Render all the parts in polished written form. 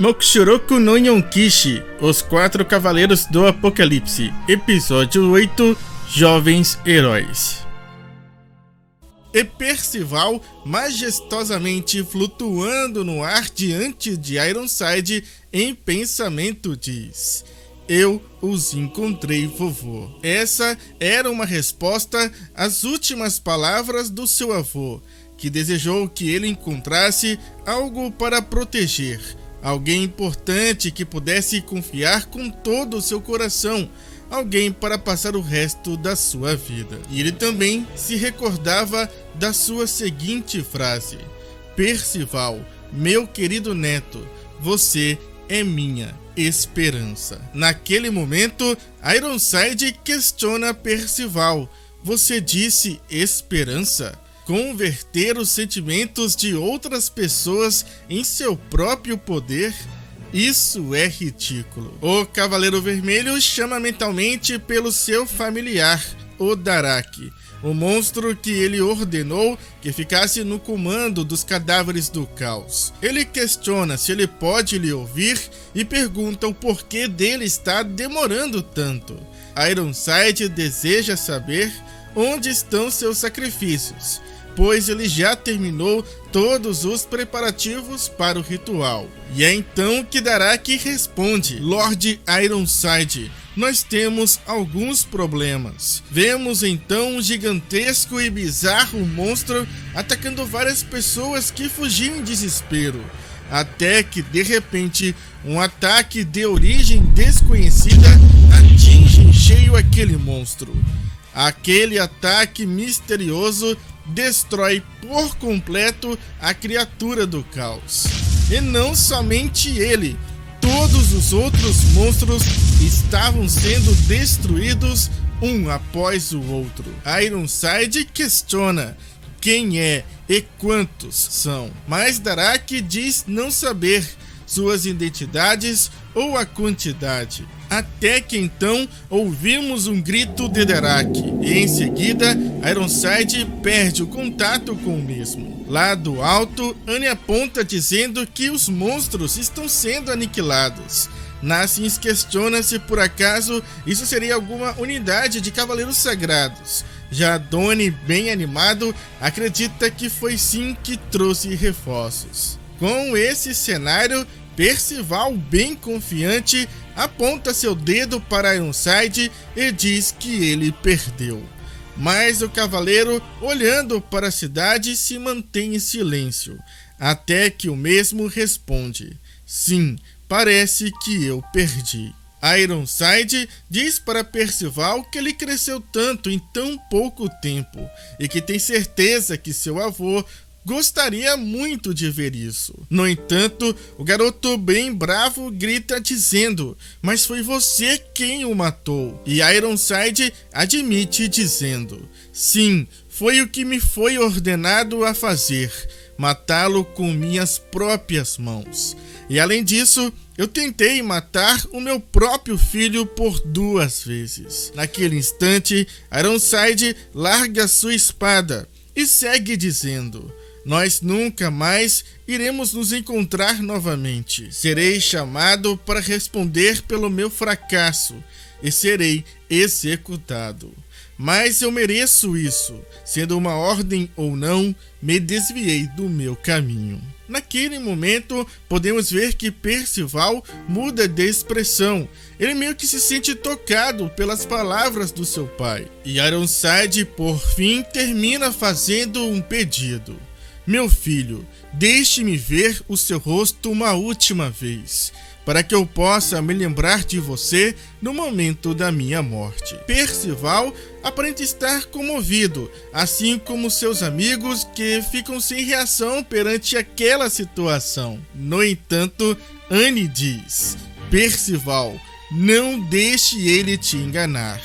Mokushiroku no Yonkishi, Os Quatro Cavaleiros do Apocalipse, Episódio 8, Jovens Heróis. E Percival, majestosamente flutuando no ar diante de Ironside, em pensamento diz: "Eu os encontrei, vovô." Essa era uma resposta às últimas palavras do seu avô, que desejou que ele encontrasse algo para proteger, alguém importante que pudesse confiar com todo o seu coração, alguém para passar o resto da sua vida. E ele também se recordava da sua seguinte frase: "Percival, meu querido neto, você é minha esperança." Naquele momento, Ironside questiona Percival: "Você disse esperança?" Converter os sentimentos de outras pessoas em seu próprio poder? Isso é ridículo. O Cavaleiro Vermelho chama mentalmente pelo seu familiar, o Daraki, o monstro que ele ordenou que ficasse no comando dos cadáveres do caos. Ele questiona se ele pode lhe ouvir e pergunta o porquê dele estar demorando tanto. Ironside deseja saber onde estão seus sacrifícios, pois ele já terminou todos os preparativos para o ritual. E é então que Daraki responde: "Lord Ironside, nós temos alguns problemas." Vemos então um gigantesco e bizarro monstro atacando várias pessoas que fugiam em desespero, até que de repente um ataque de origem desconhecida atinge em cheio aquele monstro. Aquele ataque misterioso destrói por completo a criatura do caos. E não somente ele, todos os outros monstros estavam sendo destruídos um após o outro. Ironside questiona quem é e quantos são, mas Daraki diz não saber suas identidades ou a quantidade. Até que então ouvimos um grito de Daraki, e em seguida Ironside perde o contato com o mesmo. Lá do alto, Annie aponta dizendo que os monstros estão sendo aniquilados. Nassins questiona se por acaso isso seria alguma unidade de cavaleiros sagrados. Já Donnie, bem animado, acredita que foi sim que trouxe reforços. Com esse cenário, Percival, bem confiante, aponta seu dedo para Ironside e diz que ele perdeu. Mas o cavaleiro, olhando para a cidade, se mantém em silêncio, até que o mesmo responde: "Sim, parece que eu perdi." Ironside diz para Percival que ele cresceu tanto em tão pouco tempo e que tem certeza que seu avô gostaria muito de ver isso. No entanto, o garoto bem bravo grita dizendo: "Mas foi você quem o matou." E Ironside admite dizendo: "Sim, foi o que me foi ordenado a fazer, matá-lo com minhas próprias mãos. E além disso, eu tentei matar o meu próprio filho por 2 vezes." Naquele instante, Ironside larga sua espada e segue dizendo: "Nós nunca mais iremos nos encontrar novamente. Serei chamado para responder pelo meu fracasso e serei executado. Mas eu mereço isso. Sendo uma ordem ou não, me desviei do meu caminho." Naquele momento, podemos ver que Percival muda de expressão. Ele meio que se sente tocado pelas palavras do seu pai. E Ironside, por fim, termina fazendo um pedido: "Meu filho, deixe-me ver o seu rosto uma última vez, para que eu possa me lembrar de você no momento da minha morte." Percival aparenta estar comovido, assim como seus amigos, que ficam sem reação perante aquela situação. No entanto, Annie diz: "Percival, não deixe ele te enganar."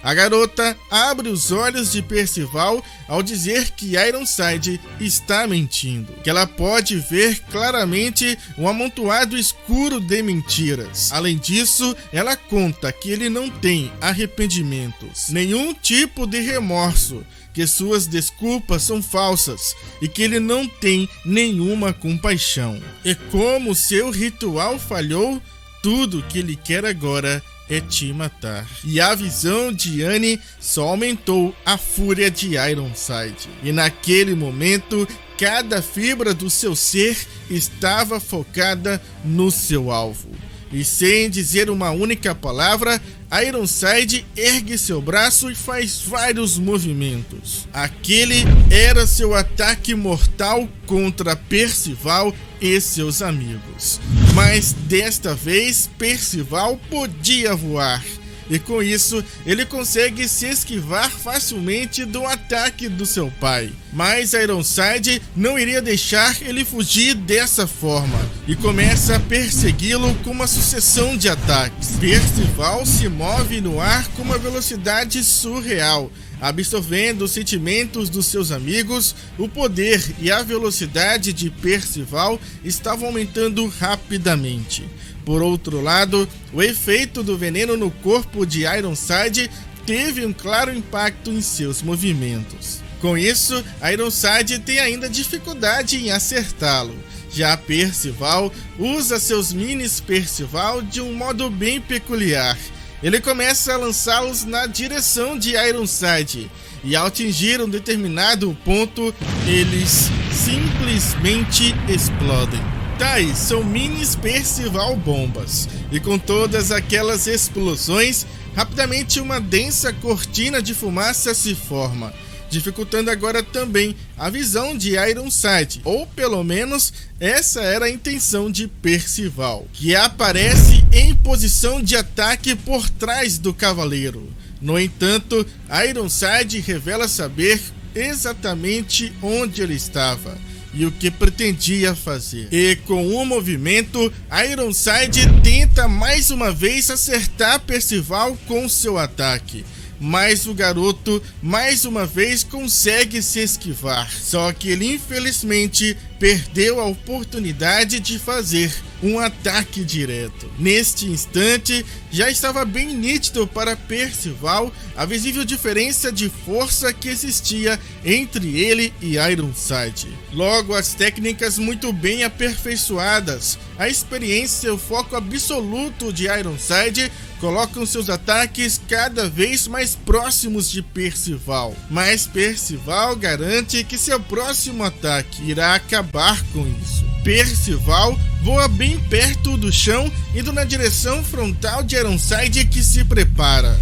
A garota abre os olhos de Percival ao dizer que Ironside está mentindo, que ela pode ver claramente um amontoado escuro de mentiras. Além disso, ela conta que ele não tem arrependimentos, nenhum tipo de remorso, que suas desculpas são falsas e que ele não tem nenhuma compaixão. E como seu ritual falhou, tudo que ele quer agora é te matar. E a visão de Annie só aumentou a fúria de Ironside. E naquele momento, cada fibra do seu ser estava focada no seu alvo. E sem dizer uma única palavra, Ironside ergue seu braço e faz vários movimentos. Aquele era seu ataque mortal contra Percival e seus amigos. Mas desta vez, Percival podia voar. E com isso, ele consegue se esquivar facilmente do ataque do seu pai. Mas Ironside não iria deixar ele fugir dessa forma e começa a persegui-lo com uma sucessão de ataques. Percival se move no ar com uma velocidade surreal, absorvendo os sentimentos dos seus amigos. O poder e a velocidade de Percival estavam aumentando rapidamente. Por outro lado, o efeito do veneno no corpo de Ironside teve um claro impacto em seus movimentos. Com isso, Ironside tem ainda dificuldade em acertá-lo. Já Percival usa seus minis Percival de um modo bem peculiar. Ele começa a lançá-los na direção de Ironside, e ao atingir um determinado ponto, eles simplesmente explodem. Tais são minis Percival bombas, e com todas aquelas explosões, rapidamente uma densa cortina de fumaça se forma, dificultando agora também a visão de Ironside, ou pelo menos essa era a intenção de Percival, que aparece em posição de ataque por trás do cavaleiro. No entanto, Ironside revela saber exatamente onde ele estava e o que pretendia fazer. E com um movimento, Ironside tenta mais uma vez acertar Percival com seu ataque. Mas o garoto mais uma vez consegue se esquivar. Só que ele infelizmente perdeu a oportunidade de fazer um ataque direto. Neste instante, já estava bem nítido para Percival a visível diferença de força que existia entre ele e Ironside. Logo, as técnicas muito bem aperfeiçoadas, a experiência e o foco absoluto de Ironside colocam seus ataques cada vez mais próximos de Percival. Mas Percival garante que seu próximo ataque irá acabar com isso. Percival voa bem perto do chão, indo na direção frontal de Ironside, que se prepara.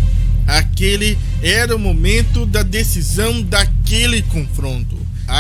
Aquele era o momento da decisão daquele confronto.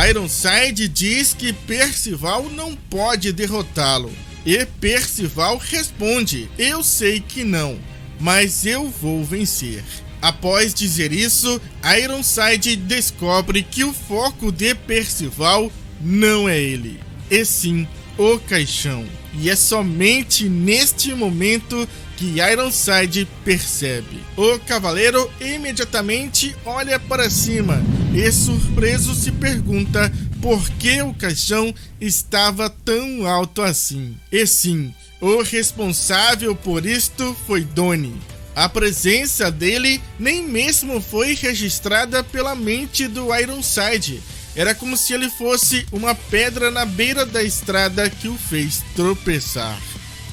Ironside diz que Percival não pode derrotá-lo. E Percival responde: eu sei que não, mas eu vou vencer. Após dizer isso, Ironside descobre que o foco de Percival não é ele, e sim o caixão. E é somente neste momento que Ironside percebe. O cavaleiro imediatamente olha para cima e, surpreso, se pergunta por que o caixão estava tão alto assim. E sim, o responsável por isto foi Donnie. A presença dele nem mesmo foi registrada pela mente do Ironside. Era como se ele fosse uma pedra na beira da estrada que o fez tropeçar.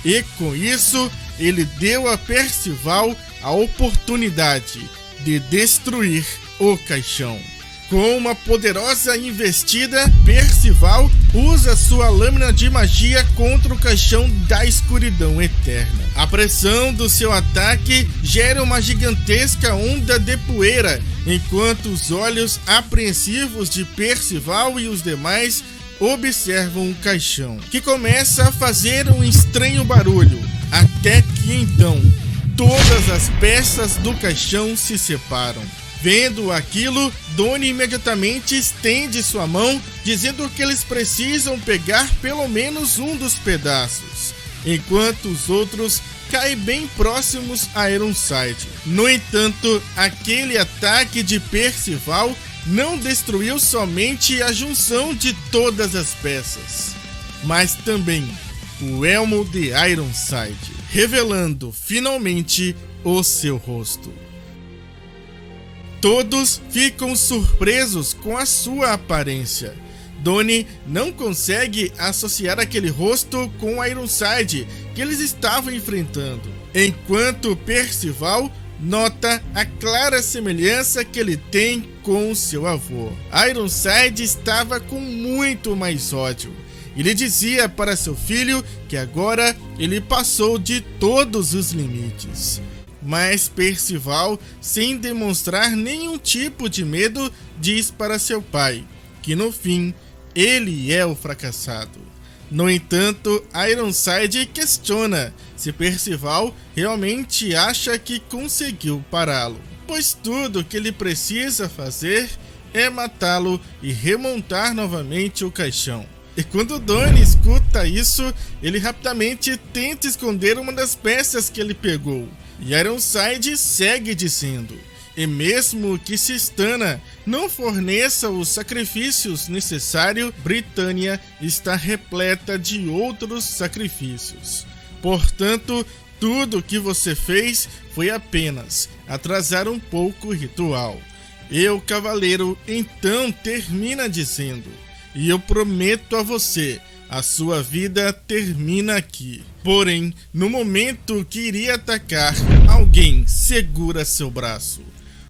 E com isso, ele deu a Percival a oportunidade de destruir o caixão. Com uma poderosa investida, Percival usa sua lâmina de magia contra o caixão da escuridão eterna. A pressão do seu ataque gera uma gigantesca onda de poeira, enquanto os olhos apreensivos de Percival e os demais observam o caixão, que começa a fazer um estranho barulho, até que então todas as peças do caixão se separam. Vendo aquilo, Donnie imediatamente estende sua mão, dizendo que eles precisam pegar pelo menos um dos pedaços, enquanto os outros caem bem próximos a Ironside. No entanto, aquele ataque de Percival não destruiu somente a junção de todas as peças, mas também o elmo de Ironside, revelando finalmente o seu rosto. Todos ficam surpresos com a sua aparência. Donnie não consegue associar aquele rosto com Ironside que eles estavam enfrentando, enquanto Percival nota a clara semelhança que ele tem com seu avô. Ironside estava com muito mais ódio. Ele dizia para seu filho que agora ele passou de todos os limites. Mas Percival, sem demonstrar nenhum tipo de medo, diz para seu pai que no fim ele é o fracassado. No entanto, Ironside questiona se Percival realmente acha que conseguiu pará-lo, pois tudo que ele precisa fazer é matá-lo e remontar novamente o caixão. E quando Donnie escuta isso, ele rapidamente tenta esconder uma das peças que ele pegou. E Ironside segue dizendo: e mesmo que Cistana não forneça os sacrifícios necessários, Britânia está repleta de outros sacrifícios. Portanto, tudo o que você fez foi apenas atrasar um pouco o ritual. E o cavaleiro então termina dizendo: e eu prometo a você, a sua vida termina aqui. Porém, no momento que iria atacar, alguém segura seu braço.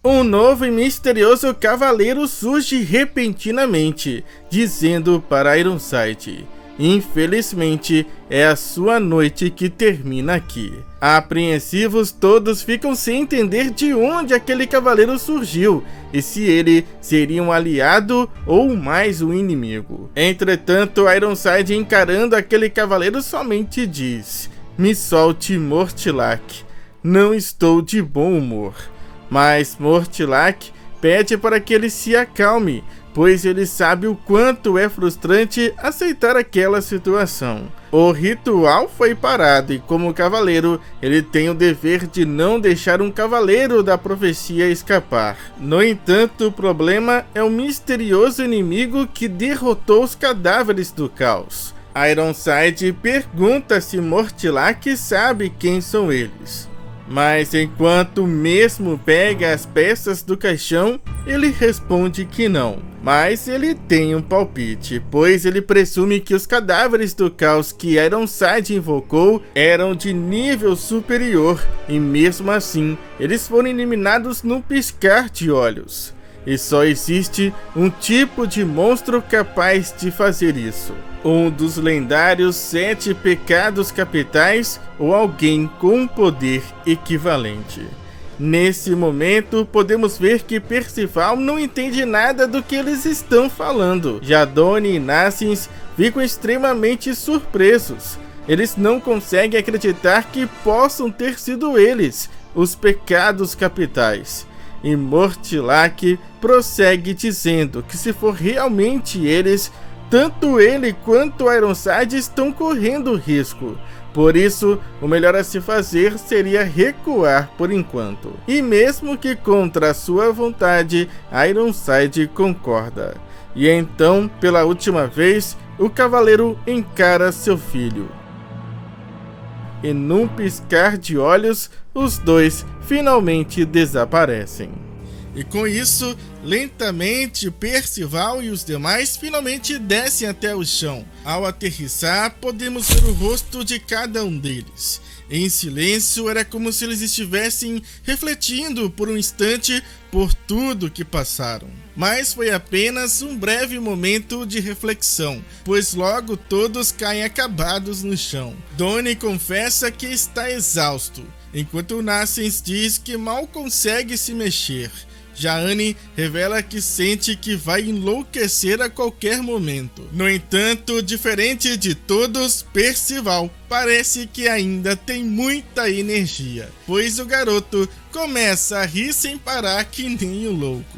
Um novo e misterioso cavaleiro surge repentinamente, dizendo para Ironside: infelizmente, é a sua noite que termina aqui. Apreensivos, todos ficam sem entender de onde aquele cavaleiro surgiu e se ele seria um aliado ou mais um inimigo. Entretanto, Ironside, encarando aquele cavaleiro, somente diz: me solte, Mortlack, não estou de bom humor. Mas Mortlack pede para que ele se acalme, pois ele sabe o quanto é frustrante aceitar aquela situação. O ritual foi parado e, como cavaleiro, ele tem o dever de não deixar um cavaleiro da profecia escapar. No entanto, o problema é o misterioso inimigo que derrotou os cadáveres do caos. Ironside pergunta se Mortlack sabe quem são eles. Mas enquanto mesmo pega as peças do caixão, ele responde que não. Mas ele tem um palpite, pois ele presume que os cadáveres do caos que Ironside invocou eram de nível superior, e mesmo assim, eles foram eliminados num piscar de olhos. E só existe um tipo de monstro capaz de fazer isso: um dos lendários 7 pecados capitais ou alguém com um poder equivalente. Nesse momento, podemos ver que Percival não entende nada do que eles estão falando. Já Donnie e Nassins ficam extremamente surpresos. Eles não conseguem acreditar que possam ter sido eles os pecados capitais. E Mortlack prossegue dizendo que se for realmente eles, tanto ele quanto Ironside estão correndo risco. Por isso, o melhor a se fazer seria recuar por enquanto. E mesmo que contra a sua vontade, Ironside concorda. E então, pela última vez, o cavaleiro encara seu filho. E num piscar de olhos, os dois finalmente desaparecem. E com isso, lentamente, Percival e os demais finalmente descem até o chão. Ao aterrissar, podemos ver o rosto de cada um deles. Em silêncio, era como se eles estivessem refletindo por um instante por tudo que passaram. Mas foi apenas um breve momento de reflexão, pois logo todos caem acabados no chão. Donnie confessa que está exausto, enquanto Nassins diz que mal consegue se mexer. Já Annie revela que sente que vai enlouquecer a qualquer momento. No entanto, diferente de todos, Percival parece que ainda tem muita energia, pois o garoto começa a rir sem parar que nem um louco.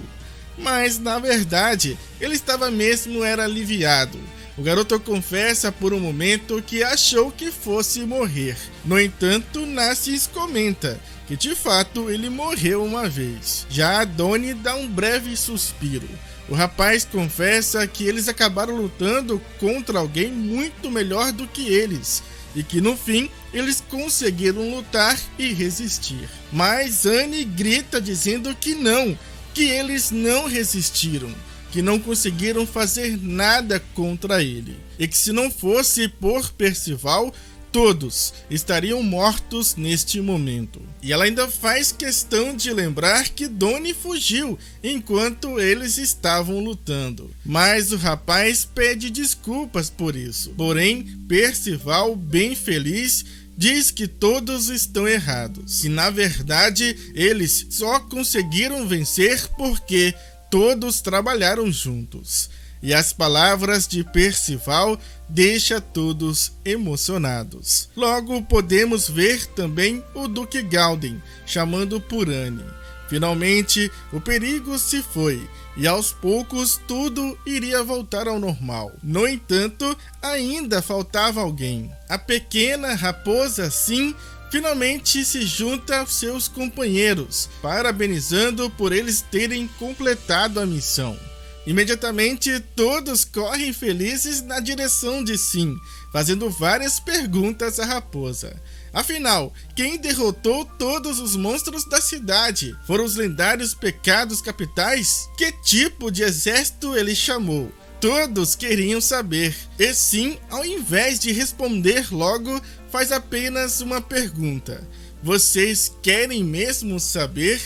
Mas, na verdade, ele estava mesmo aliviado. O garoto confessa por um momento que achou que fosse morrer. No entanto, Nassins comenta que de fato ele morreu uma vez. Já Donnie dá um breve suspiro. O rapaz confessa que eles acabaram lutando contra alguém muito melhor do que eles, e que no fim eles conseguiram lutar e resistir. Mas Annie grita dizendo que que eles não resistiram, que não conseguiram fazer nada contra ele, e que se não fosse por Percival, todos estariam mortos neste momento. E ela ainda faz questão de lembrar que Donnie fugiu enquanto eles estavam lutando, mas o rapaz pede desculpas por isso. Porém, Percival, bem feliz, diz que todos estão errados, e na verdade eles só conseguiram vencer porque todos trabalharam juntos. E as palavras de Percival deixam todos emocionados. Logo podemos ver também o Duque Gauden chamando por Annie. Finalmente o perigo se foi e aos poucos tudo iria voltar ao normal. No entanto, ainda faltava alguém. A pequena raposa Sim finalmente se junta aos seus companheiros, parabenizando por eles terem completado a missão. Imediatamente todos correm felizes na direção de Sim, fazendo várias perguntas à raposa. Afinal, quem derrotou todos os monstros da cidade? Foram os lendários pecados capitais? Que tipo de exército ele chamou? Todos queriam saber. E Sim, ao invés de responder logo, faz apenas uma pergunta: vocês querem mesmo saber?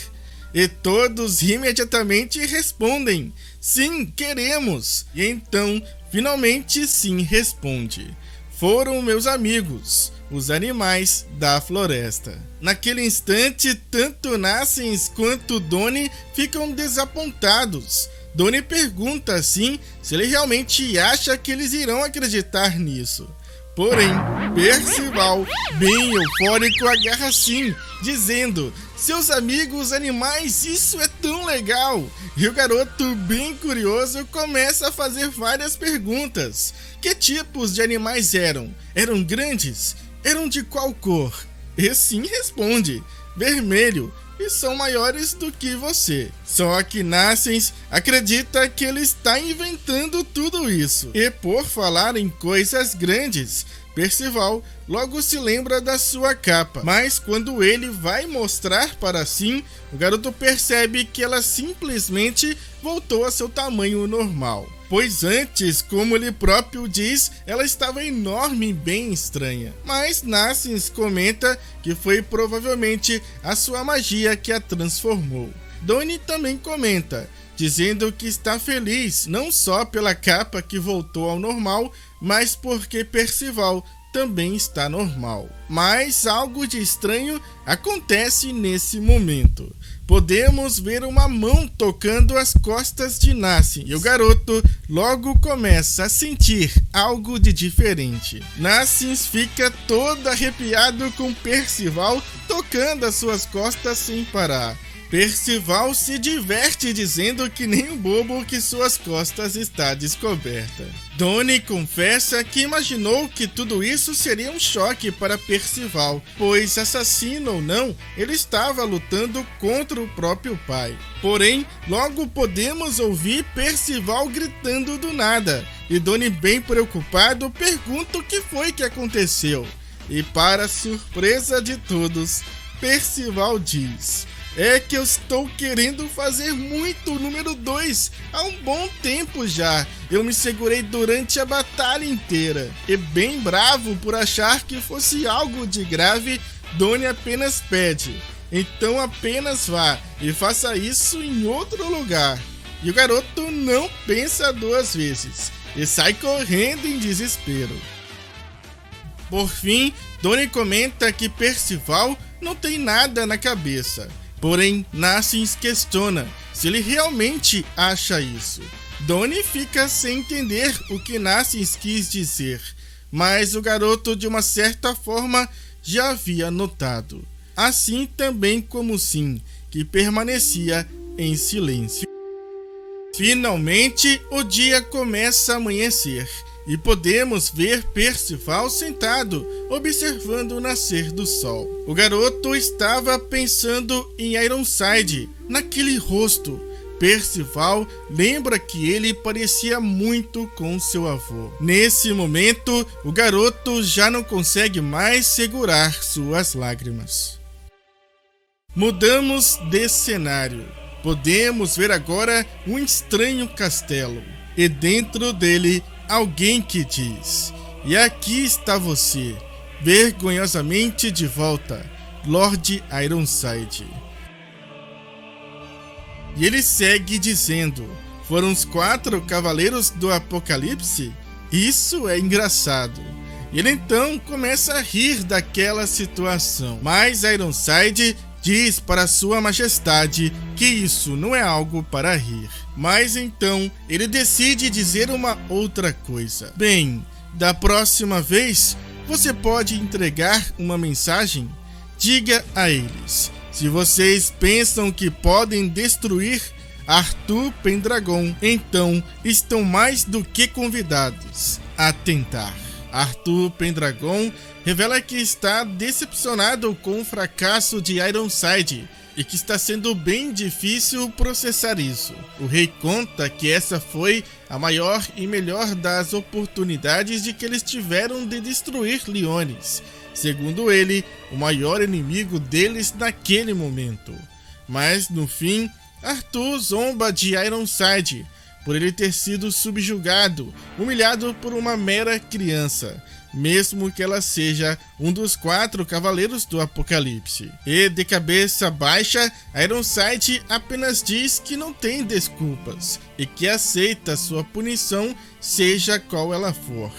E todos imediatamente respondem: sim, queremos. E então, finalmente Sim responde: foram meus amigos, os animais da floresta. Naquele instante, tanto Nassens quanto Donnie ficam desapontados. Donnie pergunta a Sim se ele realmente acha que eles irão acreditar nisso. Porém, Percival, bem eufórico, agarra Sim, dizendo: seus amigos animais, isso é tão legal! E o garoto, bem curioso, começa a fazer várias perguntas. Que tipos de animais eram? Eram grandes? Eram de qual cor? E Sim responde: vermelho, e são maiores do que você. Só que Nassens acredita que ele está inventando tudo isso. E por falar em coisas grandes, Percival logo se lembra da sua capa, mas quando ele vai mostrar para Sim, o garoto percebe que ela simplesmente voltou a seu tamanho normal. Pois antes, como ele próprio diz, ela estava enorme e bem estranha. Mas Nassens comenta que foi provavelmente a sua magia que a transformou. Donnie também comenta, dizendo que está feliz não só pela capa que voltou ao normal, mas porque Percival também está normal. Mas algo de estranho acontece nesse momento. Podemos ver uma mão tocando as costas de Nassens e o garoto logo começa a sentir algo de diferente. Nassens fica todo arrepiado com Percival tocando as suas costas sem parar. Percival se diverte dizendo que nem um bobo que suas costas está descoberta. Donnie confessa que imaginou que tudo isso seria um choque para Percival, pois, assassino ou não, ele estava lutando contra o próprio pai. Porém, logo podemos ouvir Percival gritando do nada, e Donnie, bem preocupado, pergunta o que foi que aconteceu. E para surpresa de todos, Percival diz: é que eu estou querendo fazer muito o número 2 há um bom tempo já. Eu me segurei durante a batalha inteira. E bem bravo por achar que fosse algo de grave, Donnie apenas pede: então apenas vá e faça isso em outro lugar. E o garoto não pensa duas vezes e sai correndo em desespero. Por fim, Donnie comenta que Percival não tem nada na cabeça. Porém, Nassens questiona se ele realmente acha isso. Donnie fica sem entender o que Nassens quis dizer, mas o garoto, de uma certa forma, já havia notado. Assim também como Sim, que permanecia em silêncio. Finalmente, o dia começa a amanhecer e podemos ver Percival sentado, observando o nascer do sol. O garoto estava pensando em Ironside, naquele rosto. Percival lembra que ele parecia muito com seu avô. Nesse momento, o garoto já não consegue mais segurar suas lágrimas. Mudamos de cenário. podemos ver agora um estranho castelo, e dentro dele alguém que diz: "E aqui está você, vergonhosamente de volta, Lord Ironside." E ele segue dizendo: "Foram os 4 cavaleiros do Apocalipse? Isso é engraçado." E ele então começa a rir daquela situação, mas Ironside diz para sua majestade que isso não é algo para rir. Mas então ele decide dizer uma outra coisa: "Bem, da próxima vez você pode entregar uma mensagem? Diga a eles: se vocês pensam que podem destruir Arthur Pendragon, então estão mais do que convidados a tentar." Arthur Pendragon revela que está decepcionado com o fracasso de Ironside e que está sendo bem difícil processar isso. O rei conta que essa foi a maior e melhor das oportunidades de que eles tiveram de destruir Liones, segundo ele, o maior inimigo deles naquele momento. Mas no fim, Arthur zomba de Ironside por ele ter sido subjugado, humilhado por uma mera criança, mesmo que ela seja um dos 4 cavaleiros do Apocalipse. E de cabeça baixa, Ironside apenas diz que não tem desculpas e que aceita sua punição, seja qual ela for.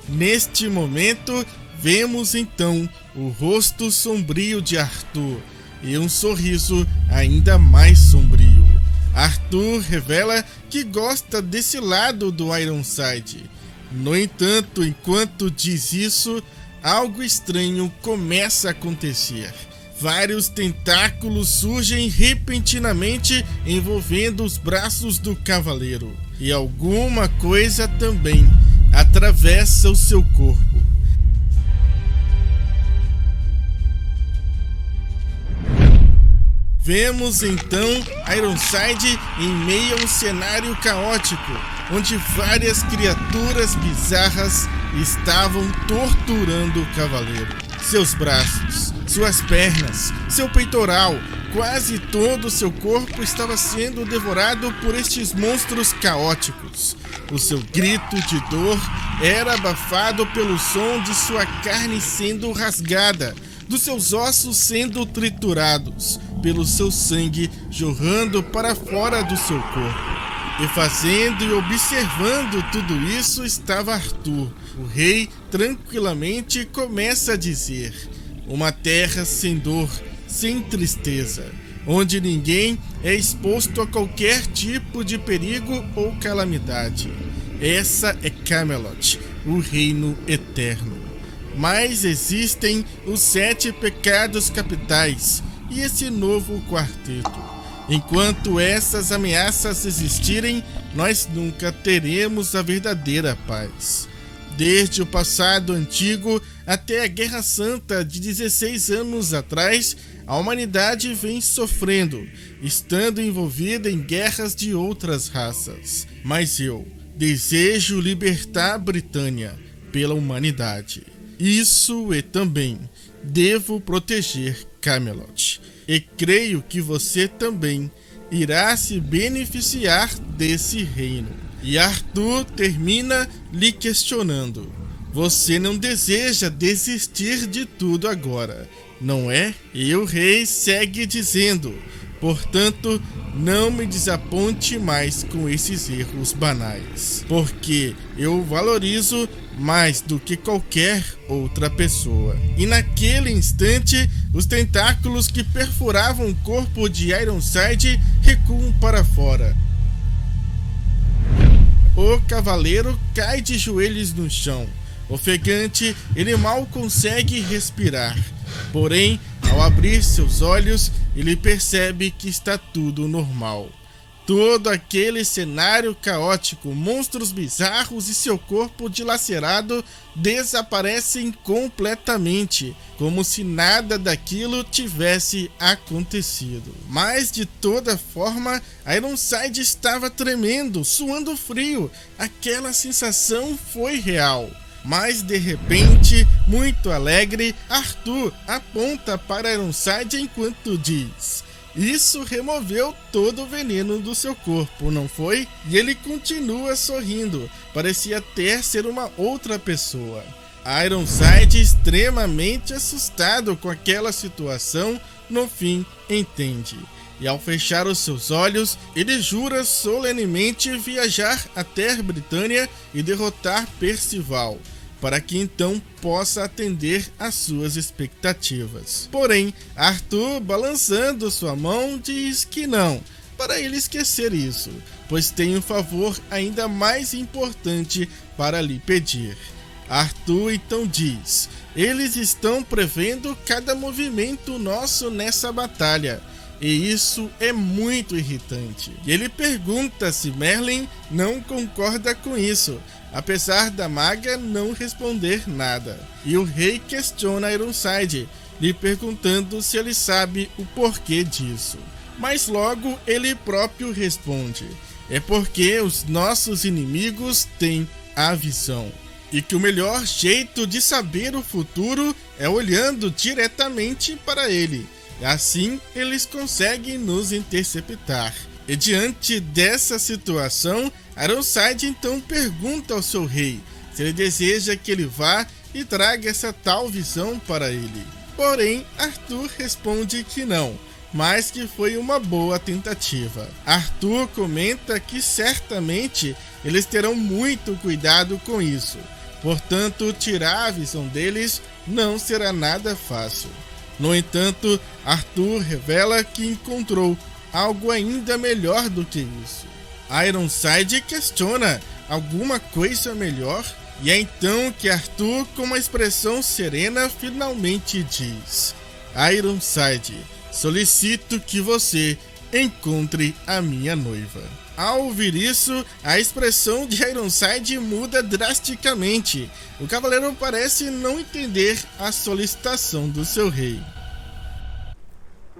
Neste momento, vemos então o rosto sombrio de Arthur e um sorriso ainda mais sombrio. Arthur revela que gosta desse lado do Ironside. No entanto, enquanto diz isso, algo estranho começa a acontecer. Vários tentáculos surgem repentinamente envolvendo os braços do cavaleiro. E alguma coisa também atravessa o seu corpo. Vemos então Ironside em meio a um cenário caótico, onde várias criaturas bizarras estavam torturando o cavaleiro. Seus braços, suas pernas, seu peitoral, quase todo o seu corpo estava sendo devorado por estes monstros caóticos. O seu grito de dor era abafado pelo som de sua carne sendo rasgada, dos seus ossos sendo triturados, pelo seu sangue jorrando para fora do seu corpo. E fazendo e observando tudo isso estava Arthur. O rei tranquilamente começa a dizer: "Uma terra sem dor, sem tristeza, onde ninguém é exposto a qualquer tipo de perigo ou calamidade. Essa é Camelot, o reino eterno. Mas existem os 7 pecados capitais e esse novo quarteto. Enquanto essas ameaças existirem, nós nunca teremos a verdadeira paz. Desde o passado antigo até a Guerra Santa de 16 anos atrás, a humanidade vem sofrendo, estando envolvida em guerras de outras raças. Mas eu desejo libertar a Britânia pela humanidade. Isso e também devo proteger Camelot. E creio que você também irá se beneficiar desse reino." E Arthur termina lhe questionando: "Você não deseja desistir de tudo agora, não é?" E o rei segue dizendo: "Portanto, não me desaponte mais com esses erros banais, porque eu valorizo mais do que qualquer outra pessoa." E naquele instante, os tentáculos que perfuravam o corpo de Ironside recuam para fora. O cavaleiro cai de joelhos no chão. Ofegante, ele mal consegue respirar. Porém, ao abrir seus olhos, ele percebe que está tudo normal. Todo aquele cenário caótico, monstros bizarros e seu corpo dilacerado desaparecem completamente, como se nada daquilo tivesse acontecido. Mas de toda forma, Ironside estava tremendo, suando frio. Aquela sensação foi real. Mas de repente, muito alegre, Arthur aponta para Ironside enquanto diz: Isso removeu todo o veneno do seu corpo, não foi? E ele continua sorrindo, parecia até ser uma outra pessoa. Ironside, extremamente assustado com aquela situação, no fim entende. E ao fechar os seus olhos, ele jura solenemente viajar até a Britânia e derrotar Percival, para que então possa atender às suas expectativas. Porém, Arthur, balançando sua mão, diz que não, para ele esquecer isso, pois tem um favor ainda mais importante para lhe pedir. Arthur então diz: eles estão prevendo cada movimento nosso nessa batalha, e isso é muito irritante. E ele pergunta se Merlin não concorda com isso, apesar da maga não responder nada. E o rei questiona Ironside, lhe perguntando se ele sabe o porquê disso. Mas logo ele próprio responde: é porque os nossos inimigos têm a visão. E que o melhor jeito de saber o futuro é olhando diretamente para ele. Assim, eles conseguem nos interceptar. E diante dessa situação, Ironside então pergunta ao seu rei se ele deseja que ele vá e traga essa tal visão para ele. Porém, Arthur responde que não, mas que foi uma boa tentativa. Arthur comenta que certamente eles terão muito cuidado com isso. Portanto, tirar a visão deles não será nada fácil. No entanto, Arthur revela que encontrou algo ainda melhor do que isso. Ironside questiona alguma coisa melhor, e é então que Arthur, com uma expressão serena, finalmente diz: Ironside, solicito que você encontre a minha noiva. Ao ouvir isso, a expressão de Ironside muda drasticamente. O cavaleiro parece não entender a solicitação do seu rei.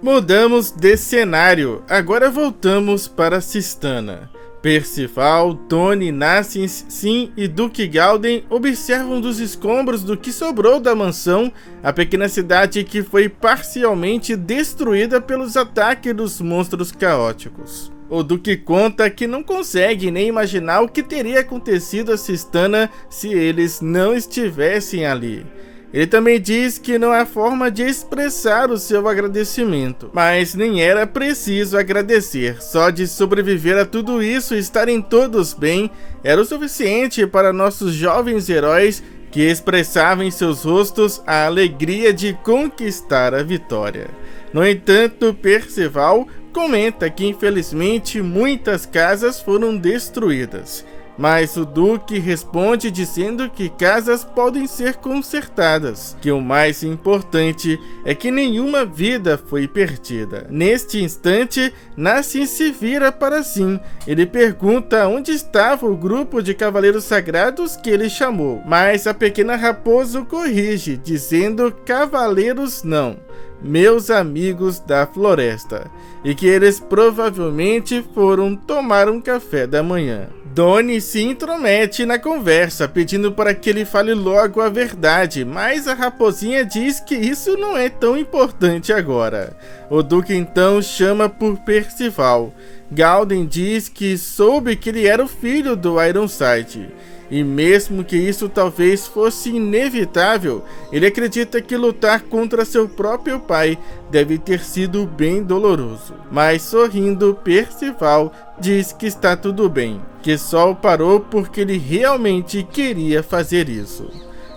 Mudamos de cenário, agora voltamos para Cistana. Percival, Tony, Nassins, Sim e Duke Gauden observam dos escombros do que sobrou da mansão a pequena cidade que foi parcialmente destruída pelos ataques dos monstros caóticos. O Duque conta que não consegue nem imaginar o que teria acontecido a Cistana se eles não estivessem ali. Ele também diz que não há forma de expressar o seu agradecimento, mas nem era preciso agradecer, só de sobreviver a tudo isso e estarem todos bem era o suficiente para nossos jovens heróis que expressavam em seus rostos a alegria de conquistar a vitória. No entanto, Percival comenta que infelizmente muitas casas foram destruídas. Mas o Duque responde dizendo que casas podem ser consertadas, que o mais importante é que nenhuma vida foi perdida. Neste instante, Nassim se vira para Sim. Ele pergunta onde estava o grupo de cavaleiros sagrados que ele chamou, mas a pequena raposa o corrige, dizendo cavaleiros não, meus amigos da floresta, e que eles provavelmente foram tomar um café da manhã. Donnie se intromete na conversa, pedindo para que ele fale logo a verdade, mas a raposinha diz que isso não é tão importante agora. O Duque então chama por Percival. Gauden diz que soube que ele era o filho do Ironside. E mesmo que isso talvez fosse inevitável, ele acredita que lutar contra seu próprio pai deve ter sido bem doloroso. Mas sorrindo, Percival diz que está tudo bem, que só o parou porque ele realmente queria fazer isso.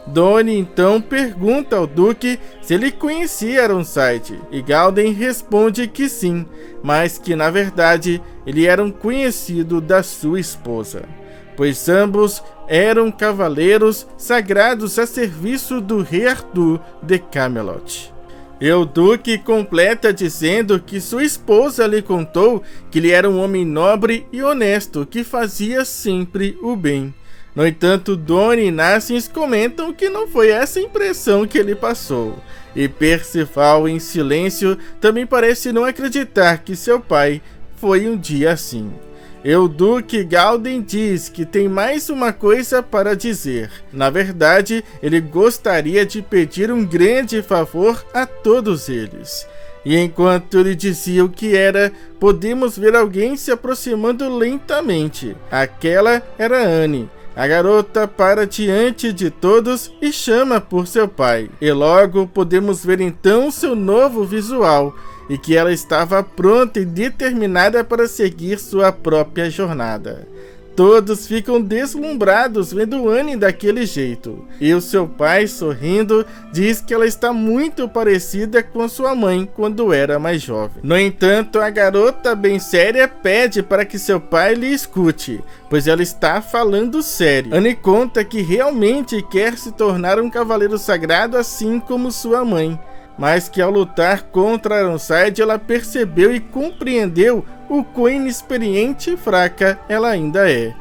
Donnie então pergunta ao Duque se ele conhecia Ironside, e Gauden responde que sim, mas que na verdade ele era um conhecido da sua esposa, pois ambos eram cavaleiros sagrados a serviço do rei Arthur de Camelot. E o Duque completa dizendo que sua esposa lhe contou que ele era um homem nobre e honesto que fazia sempre o bem. No entanto, Donnie e Nassins comentam que não foi essa impressão que ele passou. E Percival, em silêncio, também parece não acreditar que seu pai foi um dia assim. O Duque Gauden diz que tem mais uma coisa para dizer. Na verdade, ele gostaria de pedir um grande favor a todos eles. E enquanto ele dizia o que era, podemos ver alguém se aproximando lentamente. Aquela era Anne. A garota para diante de todos e chama por seu pai. E logo podemos ver então seu novo visual, e que ela estava pronta e determinada para seguir sua própria jornada. Todos ficam deslumbrados vendo Anne daquele jeito. E o seu pai, sorrindo, diz que ela está muito parecida com sua mãe quando era mais jovem. No entanto, a garota, bem séria, pede para que seu pai lhe escute, pois ela está falando sério. Anne conta que realmente quer se tornar um cavaleiro sagrado assim como sua mãe, mas que ao lutar contra Ironside ela percebeu e compreendeu o quão inexperiente e fraca ela ainda é.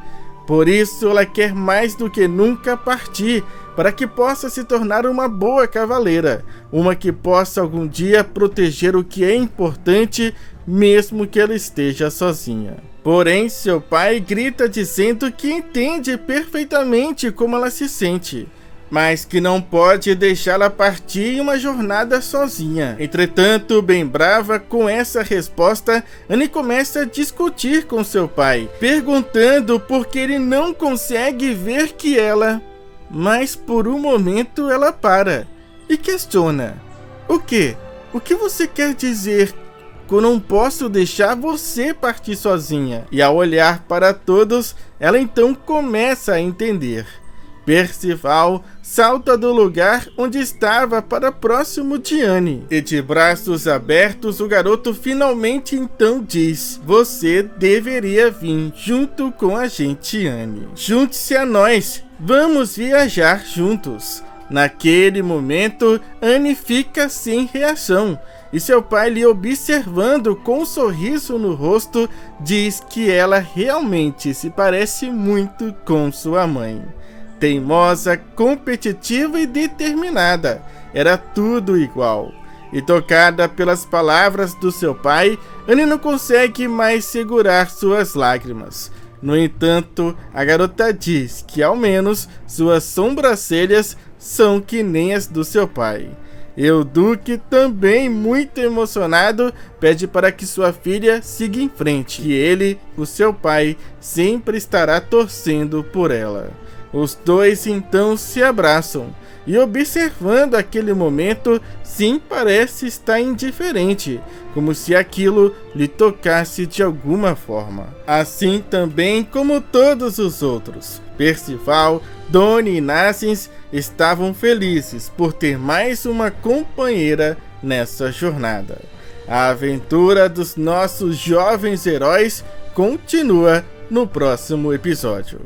Por isso ela quer mais do que nunca partir, para que possa se tornar uma boa cavaleira, uma que possa algum dia proteger o que é importante, mesmo que ela esteja sozinha. Porém, seu pai grita dizendo que entende perfeitamente como ela se sente, mas que não pode deixá-la partir em uma jornada sozinha. Entretanto, bem brava com essa resposta, Anne começa a discutir com seu pai, perguntando por que ele não consegue ver que ela... Mas por um momento ela para e questiona. O quê? O que você quer dizer que eu não posso deixar você partir sozinha? E ao olhar para todos, ela então começa a entender. Percival salta do lugar onde estava para próximo de Anne. E de braços abertos, o garoto finalmente então diz: você deveria vir junto com a gente, Anne. Junte-se a nós, vamos viajar juntos. Naquele momento, Anne fica sem reação. E seu pai, lhe observando com um sorriso no rosto, diz que ela realmente se parece muito com sua mãe. Teimosa, competitiva e determinada, era tudo igual. E tocada pelas palavras do seu pai, Anne não consegue mais segurar suas lágrimas. No entanto, a garota diz que ao menos suas sobrancelhas são que nem as do seu pai. E o Duque, também muito emocionado, pede para que sua filha siga em frente, que ele, o seu pai, sempre estará torcendo por ela. Os dois então se abraçam, e observando aquele momento, sim, parece estar indiferente, como se aquilo lhe tocasse de alguma forma. Assim também como todos os outros, Percival, Donnie e Nassens estavam felizes por ter mais uma companheira nessa jornada. A aventura dos nossos jovens heróis continua no próximo episódio.